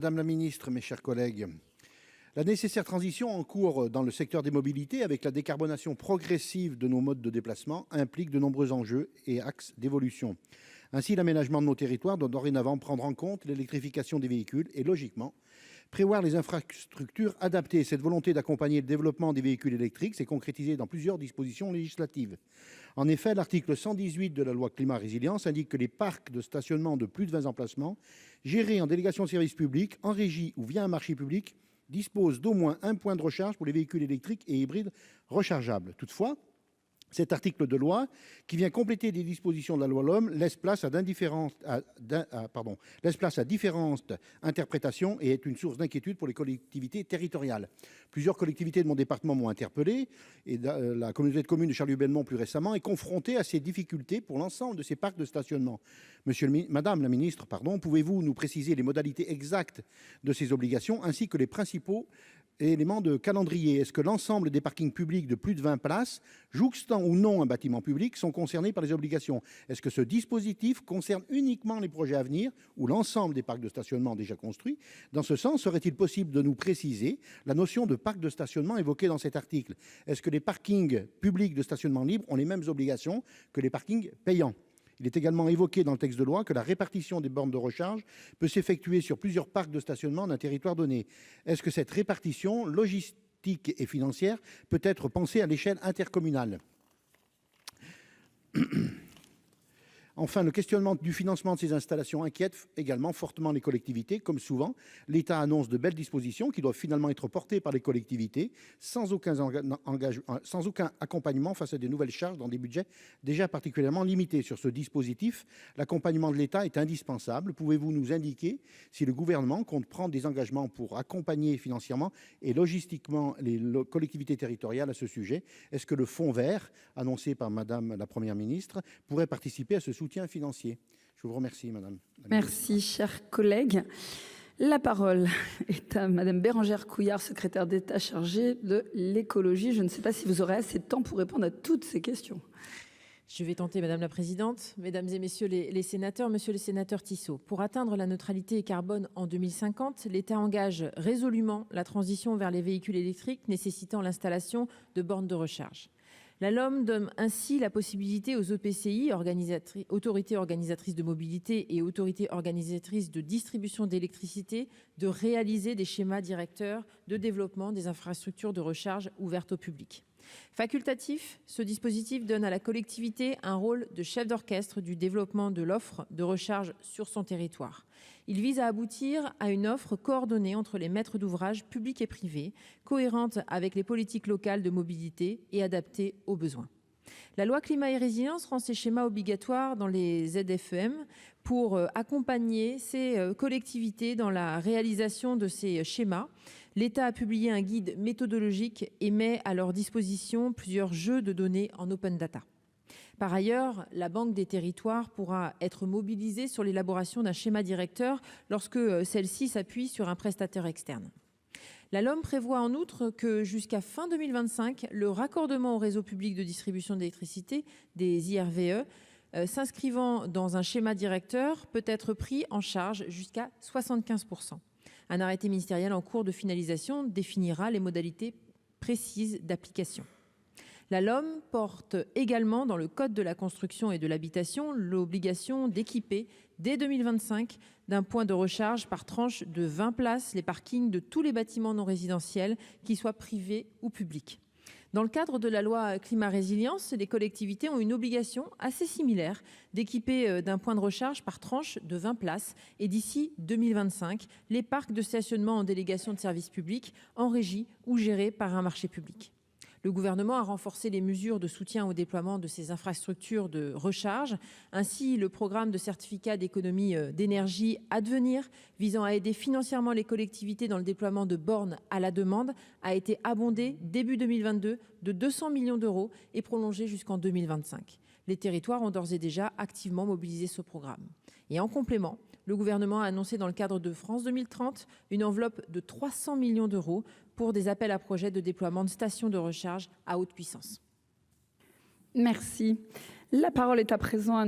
Madame la ministre, mes chers collègues, la nécessaire transition en cours dans le secteur des mobilités avec la décarbonation progressive de nos modes de déplacement implique de nombreux enjeux et axes d'évolution. Ainsi, l'aménagement de nos territoires doit dorénavant prendre en compte l'électrification des véhicules et, logiquement, prévoir les infrastructures adaptées. Cette volonté d'accompagner le développement des véhicules électriques s'est concrétisée dans plusieurs dispositions législatives. En effet, l'article 118 de la loi Climat et Résilience indique que les parcs de stationnement de plus de 20 emplacements, gérés en délégation de service public, en régie ou via un marché public, disposent d'au moins un point de recharge pour les véhicules électriques et hybrides rechargeables. Toutefois, cet article de loi, qui vient compléter des dispositions de la loi LOM, laisse place à différentes interprétations et est une source d'inquiétude pour les collectivités territoriales. Plusieurs collectivités de mon département m'ont interpellé et la communauté de communes de Charlieu-Belmont plus récemment est confrontée à ces difficultés pour l'ensemble de ces parcs de stationnement. Madame la ministre, pouvez-vous nous préciser les modalités exactes de ces obligations ainsi que les principaux éléments de calendrier? Est-ce que l'ensemble des parkings publics de plus de 20 places, jouxtant ou non un bâtiment public, sont concernés par les obligations? Est-ce que ce dispositif concerne uniquement les projets à venir ou l'ensemble des parcs de stationnement déjà construits? Dans ce sens, serait-il possible de nous préciser la notion de parc de stationnement évoquée dans cet article? Est-ce que les parkings publics de stationnement libre ont les mêmes obligations que les parkings payants? Il est également évoqué dans le texte de loi que la répartition des bornes de recharge peut s'effectuer sur plusieurs parcs de stationnement d'un territoire donné. Est-ce que cette répartition logistique et financière peut être pensée à l'échelle intercommunale? Enfin, le questionnement du financement de ces installations inquiète également fortement les collectivités. Comme souvent, l'État annonce de belles dispositions qui doivent finalement être portées par les collectivités sans aucun accompagnement face à de nouvelles charges dans des budgets déjà particulièrement limités. Sur ce dispositif, l'accompagnement de l'État est indispensable. Pouvez-vous nous indiquer si le gouvernement compte prendre des engagements pour accompagner financièrement et logistiquement les collectivités territoriales à ce sujet? Est-ce que le fonds vert annoncé par Madame la Première ministre pourrait participer à ce soutien financier? Je vous remercie, Madame la Ministre. Merci, cher collègue. La parole est à Madame Bérangère Couillard, secrétaire d'État chargée de l'écologie. Je ne sais pas si vous aurez assez de temps pour répondre à toutes ces questions. Je vais tenter, Madame la Présidente. Mesdames et Messieurs les sénateurs, Monsieur le sénateur Tissot, pour atteindre la neutralité carbone en 2050, l'État engage résolument la transition vers les véhicules électriques nécessitant l'installation de bornes de recharge. La LOM donne ainsi la possibilité aux EPCI, autorités organisatrices de mobilité et autorités organisatrices de distribution d'électricité, de réaliser des schémas directeurs de développement des infrastructures de recharge ouvertes au public. Facultatif, ce dispositif donne à la collectivité un rôle de chef d'orchestre du développement de l'offre de recharge sur son territoire. Il vise à aboutir à une offre coordonnée entre les maîtres d'ouvrage publics et privés, cohérente avec les politiques locales de mobilité et adaptée aux besoins. La loi Climat et Résilience rend ces schémas obligatoires dans les ZFEM pour accompagner ces collectivités dans la réalisation de ces schémas. L'État a publié un guide méthodologique et met à leur disposition plusieurs jeux de données en open data. Par ailleurs, la Banque des territoires pourra être mobilisée sur l'élaboration d'un schéma directeur lorsque celle-ci s'appuie sur un prestataire externe. La LOM prévoit en outre que jusqu'à fin 2025, le raccordement au réseau public de distribution d'électricité, des IRVE, s'inscrivant dans un schéma directeur peut être pris en charge jusqu'à 75%. Un arrêté ministériel en cours de finalisation définira les modalités précises d'application. La LOM porte également dans le Code de la construction et de l'habitation l'obligation d'équiper dès 2025 d'un point de recharge par tranche de 20 places les parkings de tous les bâtiments non résidentiels, qu'ils soient privés ou publics. Dans le cadre de la loi Climat Résilience, les collectivités ont une obligation assez similaire d'équiper d'un point de recharge par tranche de 20 places et d'ici 2025, les parcs de stationnement en délégation de service public, en régie ou gérés par un marché public. Le gouvernement a renforcé les mesures de soutien au déploiement de ces infrastructures de recharge. Ainsi, le programme de certificat d'économie d'énergie Advenir, visant à aider financièrement les collectivités dans le déploiement de bornes à la demande, a été abondé début 2022 de 200 millions d'euros et prolongé jusqu'en 2025. Les territoires ont d'ores et déjà activement mobilisé ce programme. Et en complément, le gouvernement a annoncé dans le cadre de France 2030 une enveloppe de 300 millions d'euros pour des appels à projets de déploiement de stations de recharge à haute puissance. Merci. La parole est à présent à